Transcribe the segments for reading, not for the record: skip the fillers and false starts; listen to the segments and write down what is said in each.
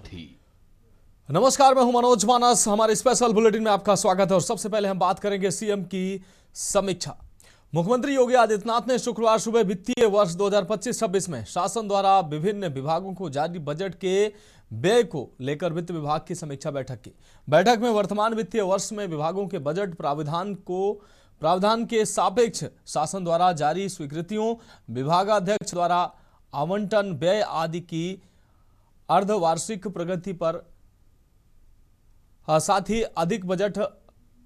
थी। नमस्कार, मैं हूं मनोज मानस। हमारे स्पेशल बुलेटिन में आपका स्वागत है और सबसे पहले हम बात करेंगे सीएम की समीक्षा। मुख्यमंत्री योगी आदित्यनाथ ने शुक्रवार सुबह वित्तीय वर्ष 2025-26 में शासन द्वारा विभिन्न विभागों को जारी बजट के व्यय को लेकर वित्त विभाग की समीक्षा बैठक की। बैठक में वर्तमान वित्तीय वर्ष में विभागों के बजट प्रावधान के सापेक्ष शासन द्वारा जारी स्वीकृतियों, विभागाध्यक्ष द्वारा आवंटन, व्यय आदि की अर्धवार्षिक प्रगति पर साथ ही अधिक बजट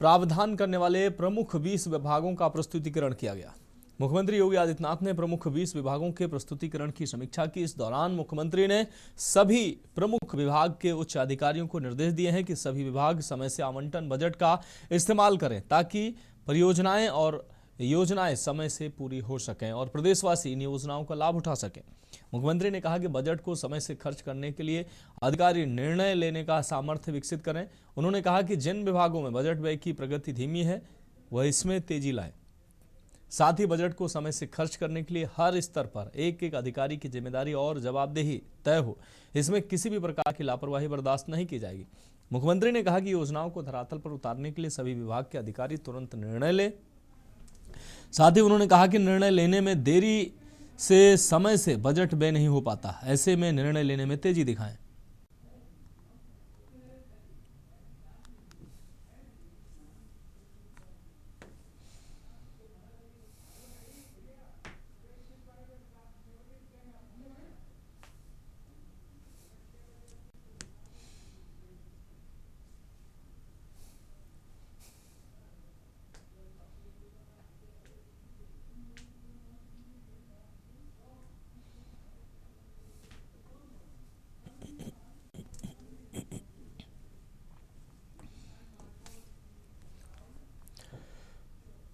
प्रावधान करने वाले प्रमुख 20 विभागों का प्रस्तुतिकरण किया गया। मुख्यमंत्री योगी आदित्यनाथ ने प्रमुख 20 विभागों के प्रस्तुतिकरण की समीक्षा की। इस दौरान मुख्यमंत्री ने सभी प्रमुख विभाग के उच्च अधिकारियों को निर्देश दिए हैं कि सभी विभाग समय से आवंटन बजट का इस्तेमाल करें ताकि परियोजनाएं और योजनाएं समय से पूरी हो सकें और प्रदेशवासी इन योजनाओं का लाभ उठा सकें। मुख्यमंत्री ने कहा कि बजट को समय से खर्च करने के लिए अधिकारी निर्णय लेने का सामर्थ्य विकसित करें। उन्होंने कहा कि जिन विभागों में बजट व्यय की प्रगति धीमी है वह इसमें तेजी लाएं। साथ ही बजट को समय से खर्च करने के लिए हर स्तर पर एक एक अधिकारी की जिम्मेदारी और जवाबदेही तय हो। इसमें किसी भी प्रकार की लापरवाही बर्दाश्त नहीं की जाएगी। मुख्यमंत्री ने कहा कि योजनाओं को धरातल पर उतारने के लिए सभी विभाग के अधिकारी तुरंत निर्णय लें। साथ ही उन्होंने कहा कि निर्णय लेने में देरी से समय से बजट व्यय नहीं हो पाता, ऐसे में निर्णय लेने में तेजी दिखाएं।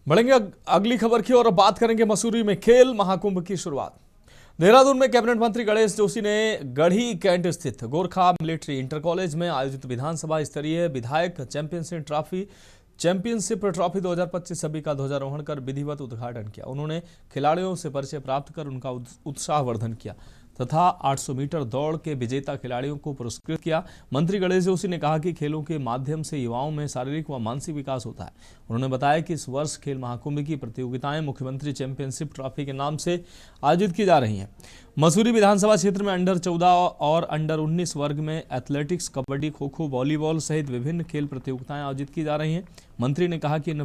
बढ़ेंगे अगली खबर की और अब बात करेंगे मसूरी में खेल महाकुंभ की शुरुआत। देहरादून में कैबिनेट मंत्री गणेश जोशी ने गढ़ी कैंट स्थित गोरखा मिलिट्री इंटर कॉलेज में आयोजित विधानसभा स्तरीय विधायक चैंपियनशिप ट्रॉफी 2025 सभी का ध्वजारोहण कर विधिवत उद्घाटन किया। उन्होंने खिलाड़ियों से परिचय प्राप्त कर उनका उत्साहवर्धन किया तथा 800 मीटर दौड़ के विजेता खिलाड़ियों को पुरस्कृत किया। मंत्री गणेश जोशी ने कहा कि खेलों के माध्यम से युवाओं में शारीरिक व मानसिक विकास होता है। उन्होंने बताया कि इस वर्ष खेल महाकुंभ की प्रतियोगिताएं मुख्यमंत्री चैंपियनशिप ट्रॉफी के नाम से आयोजित की जा रही हैं। मसूरी विधानसभा क्षेत्र में अंडर 14 और अंडर 19 वर्ग में एथलेटिक्स, कबड्डी, खो खो, वॉलीबॉल सहित विभिन्न खेल प्रतियोगिताएं आयोजित की जा रही हैं। मंत्री ने कहा कि इन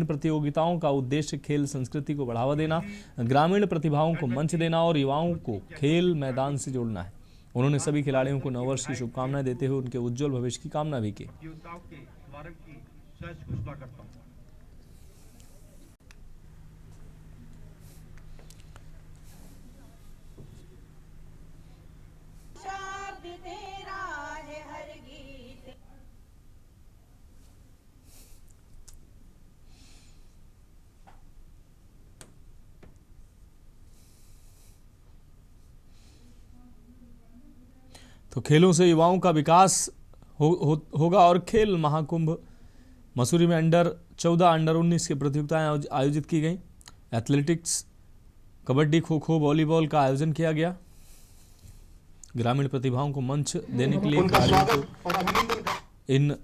प्रतियोगिताओं का उद्देश्य खेल संस्कृति को बढ़ावा देना, ग्रामीण प्रतिभाओं को मंच देना और युवाओं को खेल मैदान से जोड़ना है। उन्होंने सभी खिलाड़ियों को नववर्ष की शुभकामनाएं देते हुए उनके उज्जवल भविष्य की कामना भी की। तो खेलों से युवाओं का विकास होगा और खेल महाकुंभ मसूरी में अंडर 14, अंडर 19 की प्रतियोगिताएं आयोजित की गई। एथलेटिक्स, कबड्डी, खो खो, वॉलीबॉल का आयोजन किया गया। ग्रामीण प्रतिभाओं को मंच देने के लिए इन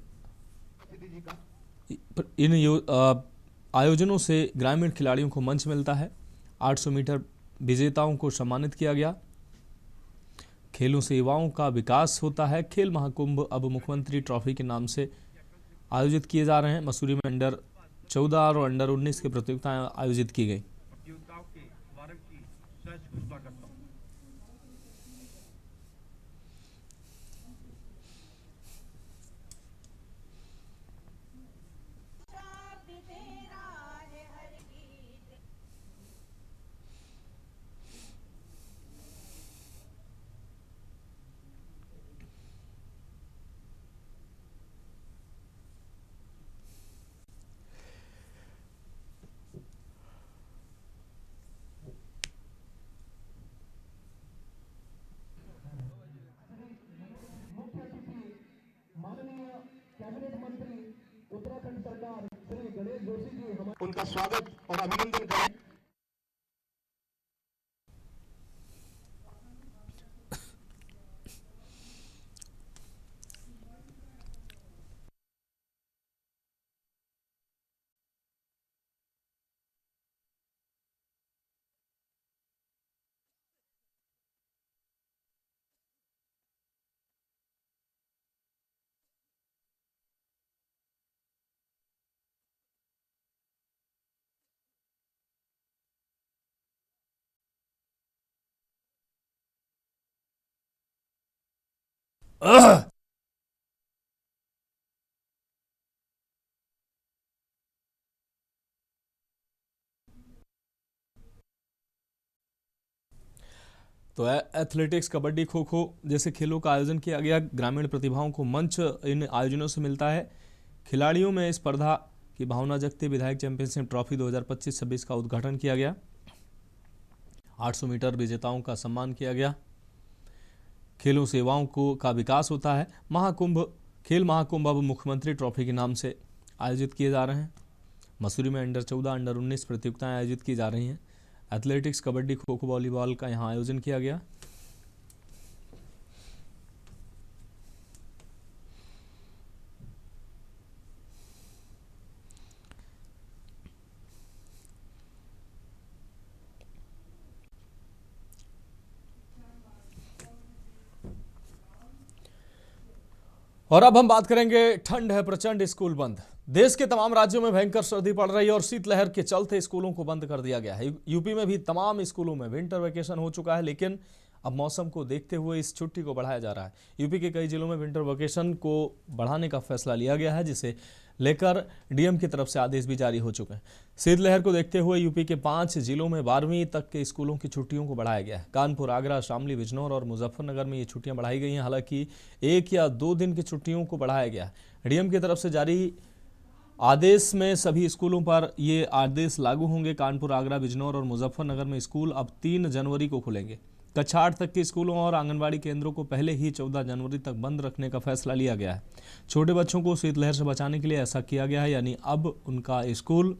आयोजनों से ग्रामीण खिलाड़ियों को मंच मिलता है। 800 मीटर विजेताओं को सम्मानित किया गया। खेलों से युवाओं का विकास होता है। खेल महाकुंभ अब मुख्यमंत्री ट्रॉफी के नाम से आयोजित किए जा रहे हैं। मसूरी में अंडर 14 और अंडर 19 की प्रतियोगिताएं आयोजित की गई। कैबिनेट मंत्री उत्तराखंड सरकार श्री गणेश जोशी जी उनका स्वागत और अभिनंदन करें। तो एथलेटिक्स, कबड्डी, खो खो जैसे खेलों का आयोजन किया गया। ग्रामीण प्रतिभाओं को मंच इन आयोजनों से मिलता है। खिलाड़ियों में स्पर्धा की भावना जगते विधायक चैंपियनशिप ट्रॉफी 2025-26 का उद्घाटन किया गया। 800 मीटर विजेताओं का सम्मान किया गया। खेलों सेवाओं को का विकास होता है। खेल महाकुंभ अब मुख्यमंत्री ट्रॉफी के नाम से आयोजित किए जा रहे हैं। मसूरी में अंडर 14, अंडर 19 प्रतियोगिताएं आयोजित की जा रही हैं। एथलेटिक्स, कबड्डी, खो खो, वॉलीबॉल का यहाँ आयोजन किया गया। और अब हम बात करेंगे, ठंड है प्रचंड, स्कूल बंद। देश के तमाम राज्यों में भयंकर सर्दी पड़ रही है और शीतलहर के चलते स्कूलों को बंद कर दिया गया है। यूपी में भी तमाम स्कूलों में विंटर वेकेशन हो चुका है, लेकिन अब मौसम को देखते हुए इस छुट्टी को बढ़ाया जा रहा है। यूपी के कई जिलों में विंटर वेकेशन को बढ़ाने का फैसला लिया गया है, जिसे लेकर डीएम की तरफ से आदेश भी जारी हो चुके हैं। शीतलहर को देखते हुए यूपी के 5 जिलों में 12वीं तक के स्कूलों की छुट्टियों को बढ़ाया गया है। कानपुर, आगरा, शामली, बिजनौर और मुजफ्फरनगर में ये छुट्टियां बढ़ाई गई हैं। हालांकि 1 या 2 दिन की छुट्टियों को बढ़ाया गया है। डीएम की तरफ से जारी आदेश में सभी स्कूलों पर ये आदेश लागू होंगे। कानपुर, आगरा, बिजनौर और मुजफ्फरनगर में स्कूल अब 3 जनवरी को खुलेंगे। कक्षा 8 तक के स्कूलों और आंगनबाड़ी केंद्रों को पहले ही 14 जनवरी तक बंद रखने का फैसला लिया गया है। छोटे बच्चों को शीतलहर से बचाने के लिए ऐसा किया गया है, यानी अब उनका स्कूल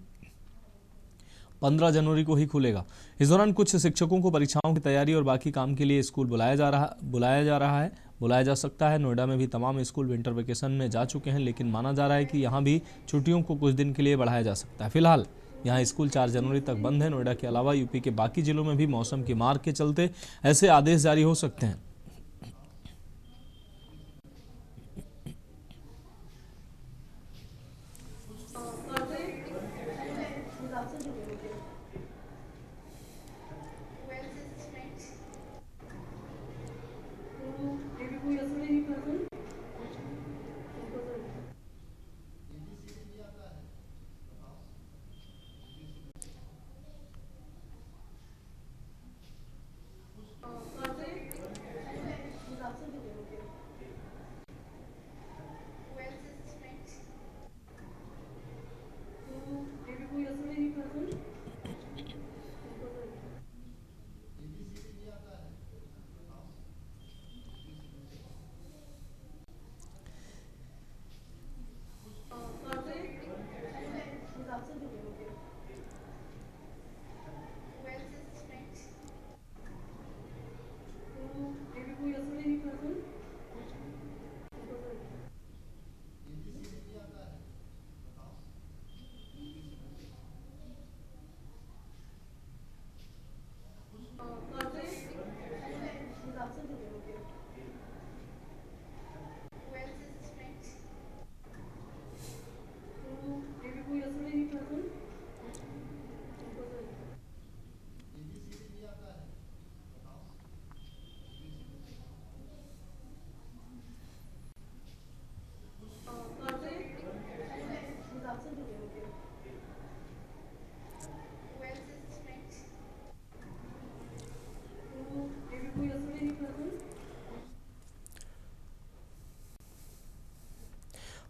15 जनवरी को ही खुलेगा। इस दौरान कुछ शिक्षकों को परीक्षाओं की तैयारी और बाकी काम के लिए स्कूल बुलाया जा सकता है। नोएडा में भी तमाम स्कूल विंटर वेकेशन में जा चुके हैं, लेकिन माना जा रहा है कि यहाँ भी छुट्टियों को कुछ दिन के लिए बढ़ाया जा सकता है। फिलहाल यहाँ स्कूल 4 जनवरी तक बंद है। नोएडा के अलावा यूपी के बाकी जिलों में भी मौसम की मार के चलते ऐसे आदेश जारी हो सकते हैं।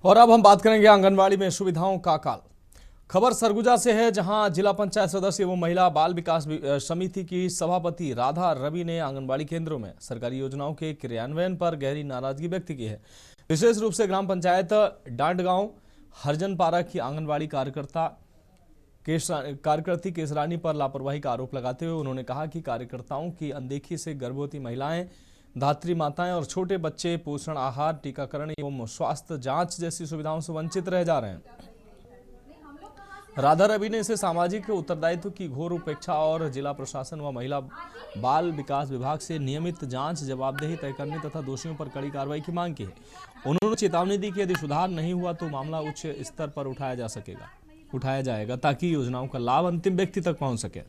और अब हम बात करेंगे आंगनबाड़ी में सुविधाओं का काल। खबर सरगुजा से है, जहां जिला पंचायत सदस्य एवं महिला बाल विकास समिति की सभापति राधा रवि ने आंगनबाड़ी केंद्रों में सरकारी योजनाओं के क्रियान्वयन पर गहरी नाराजगी व्यक्त की है। विशेष रूप से ग्राम पंचायत डांडगांव हरजनपारा की आंगनबाड़ी कार्यकर्ती केसरानी पर लापरवाही का आरोप लगाते हुए उन्होंने कहा कि कार्यकर्ताओं की अनदेखी से गर्भवती महिलाएं, धात्री माताएं और छोटे बच्चे पोषण आहार, टीकाकरण एवं स्वास्थ्य जांच जैसी सुविधाओं से वंचित रह जा रहे हैं। राधा रवि ने इसे सामाजिक उत्तरदायित्व की घोर उपेक्षा और जिला प्रशासन व महिला बाल विकास विभाग से नियमित जांच, जवाबदेही तय करने तथा दोषियों पर कड़ी कार्रवाई की मांग की है। उन्होंने चेतावनी दी कि यदि सुधार नहीं हुआ तो मामला उच्च स्तर पर उठाया जाएगा ताकि योजनाओं का लाभ अंतिम व्यक्ति तक पहुंच सके।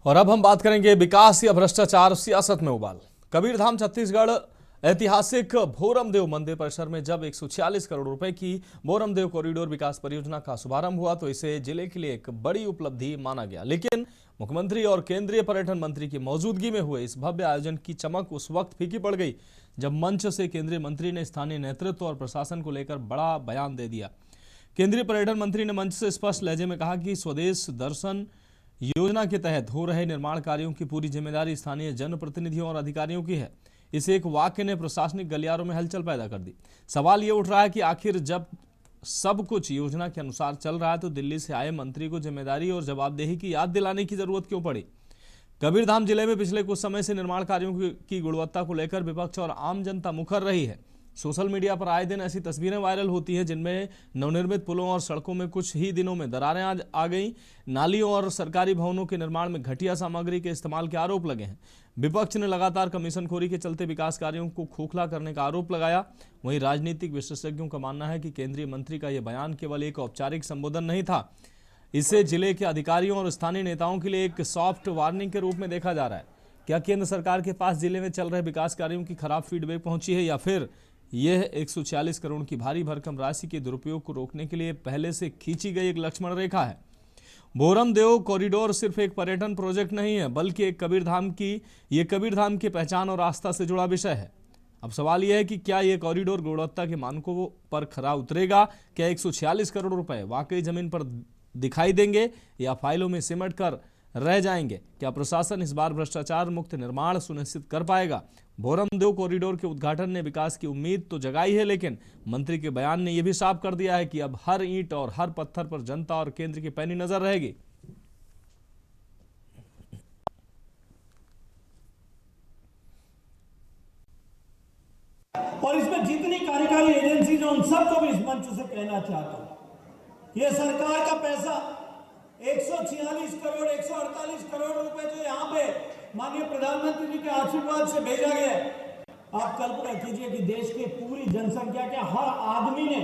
और अब हम बात करेंगे विकास या भ्रष्टाचार, सियासत में उबाल। कबीरधाम छत्तीसगढ़ ऐतिहासिक भोरमदेव मंदिर परिसर में जब 146 करोड़ रुपए की भोरमदेव कॉरिडोर विकास परियोजना का शुभारंभ हुआ तो इसे जिले के लिए एक बड़ी उपलब्धि माना गया। लेकिन मुख्यमंत्री और केंद्रीय पर्यटन मंत्री की मौजूदगी में हुए इस भव्य आयोजन की चमक उस वक्त फीकी पड़ गई जब मंच से केंद्रीय मंत्री ने स्थानीय नेतृत्व और प्रशासन को लेकर बड़ा बयान दे दिया। केंद्रीय पर्यटन मंत्री ने मंच से स्पष्ट लहजे में कहा कि स्वदेश दर्शन योजना के तहत हो रहे निर्माण कार्यों की पूरी जिम्मेदारी स्थानीय जनप्रतिनिधियों और अधिकारियों की है। इस एक वाक्य ने प्रशासनिक गलियारों में हलचल पैदा कर दी। सवाल ये उठ रहा है कि आखिर जब सब कुछ योजना के अनुसार चल रहा है तो दिल्ली से आए मंत्री को जिम्मेदारी और जवाबदेही की याद दिलाने की जरूरत क्यों पड़ी? कबीरधाम जिले में पिछले कुछ समय से निर्माण कार्यों की गुणवत्ता को लेकर विपक्ष और आम जनता मुखर रही है। सोशल मीडिया पर आए दिन ऐसी तस्वीरें वायरल होती हैं जिनमें नवनिर्मित पुलों और सड़कों में कुछ ही दिनों में दरारें आ गई, नालियों और सरकारी भवनों के निर्माण में घटिया सामग्री के इस्तेमाल के आरोप लगे हैं। विपक्ष ने लगातार कमीशनखोरी के चलते विकास कार्यों को खोखला करने का आरोप लगाया। वहीं राजनीतिक विशेषज्ञों का मानना है कि केंद्रीय मंत्री का यह बयान केवल एक औपचारिक संबोधन नहीं था, इसे जिले के अधिकारियों और स्थानीय नेताओं के लिए एक सॉफ्ट वार्निंग के रूप में देखा जा रहा है। क्या केंद्र सरकार के पास जिले में चल रहे विकास कार्यों की खराब फीडबैक पहुंची है या फिर यह 146 करोड़ की भारी भरकम राशि के दुरुपयोग को रोकने के लिए पहले से खींची गई एक लक्ष्मण रेखा है? भोरमदेव कॉरिडोर सिर्फ एक पर्यटन प्रोजेक्ट नहीं है बल्कि एक कबीरधाम की पहचान और आस्था से जुड़ा विषय है। अब सवाल यह है कि क्या यह कॉरिडोर गुणवत्ता के मानकों पर खरा उतरेगा? क्या 146 करोड़ रुपए वाकई जमीन पर दिखाई देंगे या फाइलों में सिमट कर रह जाएंगे? क्या प्रशासन इस बार भ्रष्टाचार मुक्त निर्माण सुनिश्चित कर पाएगा? भोरमदेव कॉरिडोर के उद्घाटन ने विकास की उम्मीद तो जगाई है, लेकिन मंत्री के बयान ने यह भी साफ कर दिया है कि अब हर ईंट और हर पत्थर पर जनता और केंद्र की पैनी नजर रहेगी। और इसमें जितनी कार्यकारी एजेंसी जो उन सबको भी इस मंच से कहना चाहता हूं, ये सरकार का पैसा 146 करोड़ 148 करोड़ रुपए जो यहाँ पे माननीय प्रधानमंत्री जी के आशीर्वाद से भेजा गया है। आप कल्पना कीजिए कि देश की पूरी जनसंख्या के हर आदमी ने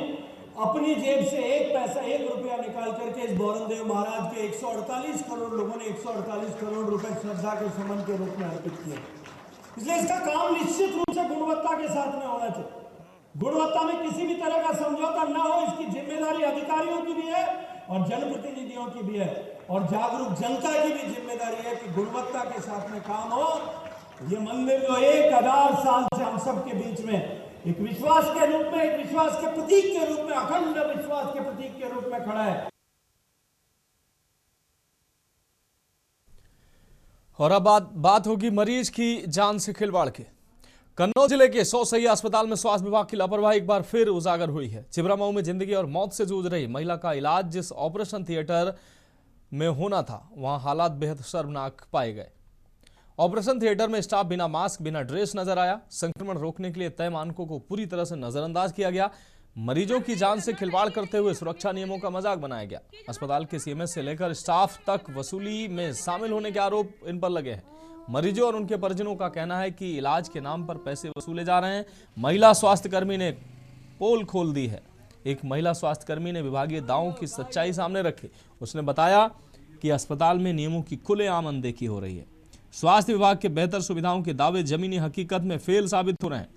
अपनी जेब से एक रुपया निकाल करके इस भोरमदेव महाराज के 148 करोड़ लोगों ने 148 करोड़ रुपए श्रद्धा के समन के रूप में अर्पित किए। इसलिए इसका काम निश्चित रूप से गुणवत्ता के साथ में होना चाहिए। गुणवत्ता में किसी भी तरह का समझौता न हो, इसकी जिम्मेदारी अधिकारियों की भी है और जनप्रतिनिधियों की भी है और जागरूक जनता की भी जिम्मेदारी है कि गुणवत्ता के साथ में काम हो। ये मंदिर जो 1000 साल से हम सब के बीच में एक विश्वास के रूप में, एक विश्वास के प्रतीक के रूप में, अखंड विश्वास के प्रतीक के रूप में खड़ा है। और अब बात होगी मरीज की जान से खिलवाड़ के। कन्नौज जिले के 100 सैया अस्पताल में स्वास्थ्य विभाग की लापरवाही एक बार फिर उजागर हुई है। छिबरामऊ में जिंदगी और मौत से जूझ रही महिला का इलाज जिस ऑपरेशन थिएटर में होना था वहां हालात बेहद शर्मनाक पाए गए। ऑपरेशन थिएटर में स्टाफ बिना मास्क बिना ड्रेस नजर आया। संक्रमण रोकने के लिए तय मानकों को पूरी तरह से नजरअंदाज किया गया। मरीजों की जान से खिलवाड़ करते हुए सुरक्षा नियमों का मजाक बनाया गया। अस्पताल के सीएमएस से लेकर स्टाफ तक वसूली में शामिल होने के आरोप इन पर लगे हैं। मरीजों और उनके परिजनों का कहना है कि इलाज के नाम पर पैसे वसूले जा रहे हैं। महिला स्वास्थ्यकर्मी ने पोल खोल दी है। एक महिला स्वास्थ्यकर्मी ने विभागीय दावों की सच्चाई सामने रखी। उसने बताया कि अस्पताल में नियमों की खुलेआम अनदेखी हो रही है। स्वास्थ्य विभाग के बेहतर सुविधाओं के दावे जमीनी हकीकत में फेल साबित हो रहे हैं।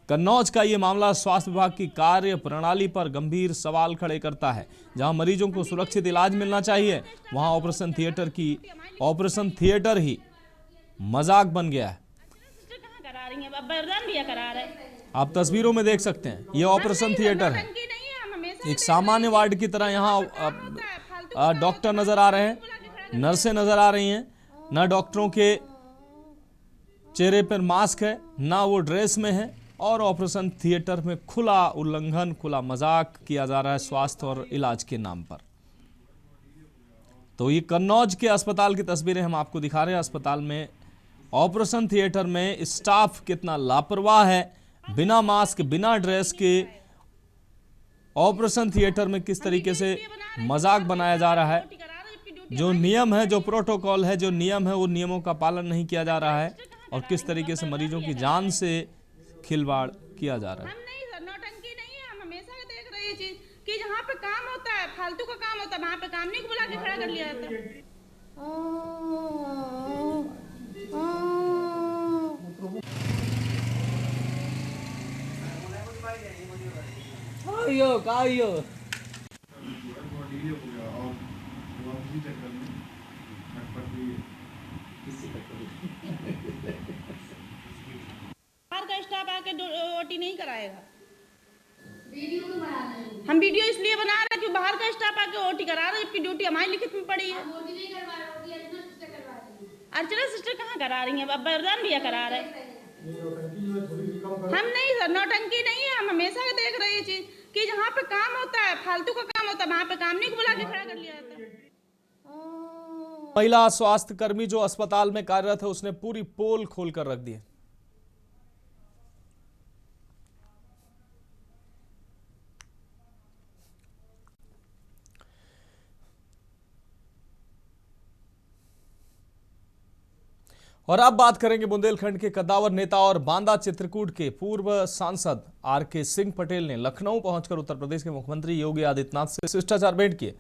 कन्नौज का ये मामला स्वास्थ्य विभाग की कार्य प्रणाली पर गंभीर सवाल खड़े करता है। जहां मरीजों को सुरक्षित इलाज मिलना चाहिए वहां ऑपरेशन थिएटर ही मजाक बन गया है। आप तस्वीरों में देख सकते हैं ये ऑपरेशन थिएटर है। एक सामान्य वार्ड की तरह यहाँ डॉक्टर नजर आ रहे हैं, नर्सें नजर आ रही हैं। ना डॉक्टरों के चेहरे पर मास्क है, ना वो ड्रेस में है और ऑपरेशन थिएटर में खुला उल्लंघन, खुला मजाक किया जा रहा है स्वास्थ्य और इलाज के नाम पर। तो ये कन्नौज के अस्पताल की तस्वीरें हम आपको दिखा रहे हैं। अस्पताल में ऑपरेशन थिएटर में स्टाफ कितना लापरवाह है। बिना मास्क बिना ड्रेस के ऑपरेशन थिएटर में किस तरीके से मजाक बनाया जा रहा है। जो नियम है, जो प्रोटोकॉल है, जो नियम है, वो नियमों का पालन नहीं किया जा रहा है और किस तरीके से मरीजों की जान से खिलवाड़ किया जा रहा है। हम नहीं सर, नौटंकी नहीं है। हम हमेशा देख रहे हैं चीज कि जहाँ पे काम होता है, फालतू का काम होता है, वहाँ पे काम नहीं बुला के खड़ा कर लिया जाता है। बाहर का स्टाफ आके ओटी नहीं कराएगा। हम वीडियो इसलिए बना रहे हैं कि बाहर का स्टाफ आके ओटी करा रहा है, जबकि ड्यूटी हमारी लिखित में पड़ी है। अर्चना सिस्टर कहाँ करा रही हैं? अब वरदान भैया करा रहे हैं। हम नहीं सर, नौटंकी नहीं है। हम हमेशा देख रहे हैं ये चीज कि जहाँ पे काम होता है, फालतू का काम होता है, वहाँ पे काम नहीं को बुला के खड़ा कर लिया जाता है। महिला स्वास्थ्य कर्मी जो अस्पताल में कार्यरत है उसने पूरी पोल खोलकर रख दी है। और अब बात करेंगे बुंदेलखंड के कद्दावर नेता और बांदा चित्रकूट के पूर्व सांसद आर.के. सिंह पटेल ने लखनऊ पहुंचकर उत्तर प्रदेश के मुख्यमंत्री योगी आदित्यनाथ से शिष्टाचार भेंट किए।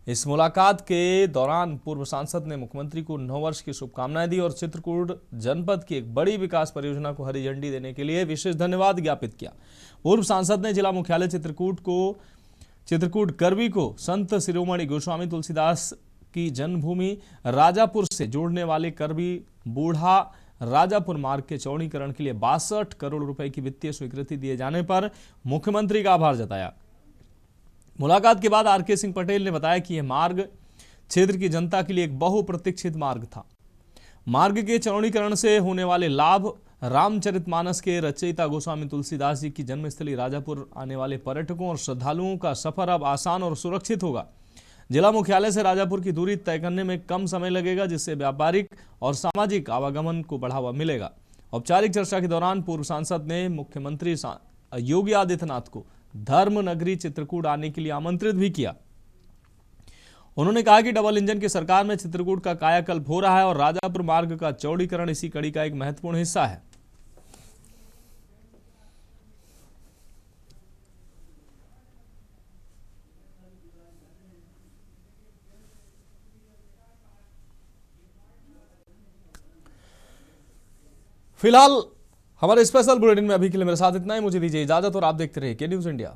इस मुलाकात के दौरान पूर्व सांसद ने मुख्यमंत्री को नववर्ष की शुभकामनाएं दी और चित्रकूट जनपद की एक बड़ी विकास परियोजना को हरी झंडी देने के लिए विशेष धन्यवाद ज्ञापित किया। पूर्व सांसद ने जिला मुख्यालय चित्रकूट करवी को संत शिरोमणि गोस्वामी तुलसीदास की जन्मभूमि राजापुर से जोड़ने वाले करवी बूढ़ा राजापुर मार्ग के चौड़ीकरण के लिए 62 करोड़ रुपए की वित्तीय स्वीकृति दिए जाने पर मुख्यमंत्री का आभार जताया। मुलाकात के बाद आर.के. सिंह पटेल ने बताया कि यह मार्ग क्षेत्र की जनता के लिए एक बहुप्रतीक्षित मार्ग था। मार्ग के चौड़ीकरण से होने वाले लाभ रामचरितमानस के रचयिता गोस्वामी तुलसीदास जी की जन्मस्थली राजापुर आने वाले पर्यटकों और श्रद्धालुओं का सफर अब आसान और सुरक्षित होगा। जिला मुख्यालय से राजापुर की दूरी तय करने में कम समय लगेगा, जिससे व्यापारिक और सामाजिक आवागमन को बढ़ावा मिलेगा। औपचारिक चर्चा के दौरान पूर्व सांसद ने मुख्यमंत्री योगी आदित्यनाथ को धर्म नगरी चित्रकूट आने के लिए आमंत्रित भी किया। उन्होंने कहा कि डबल इंजन की सरकार में चित्रकूट का कायाकल्प हो रहा है और राजापुर मार्ग का चौड़ीकरण इसी कड़ी का एक महत्वपूर्ण हिस्सा है। फिलहाल हमारे स्पेशल बुलेटिन में अभी के लिए मेरे साथ इतना ही। मुझे दीजिए इजाजत और आप देखते रहिए के न्यूज़ इंडिया।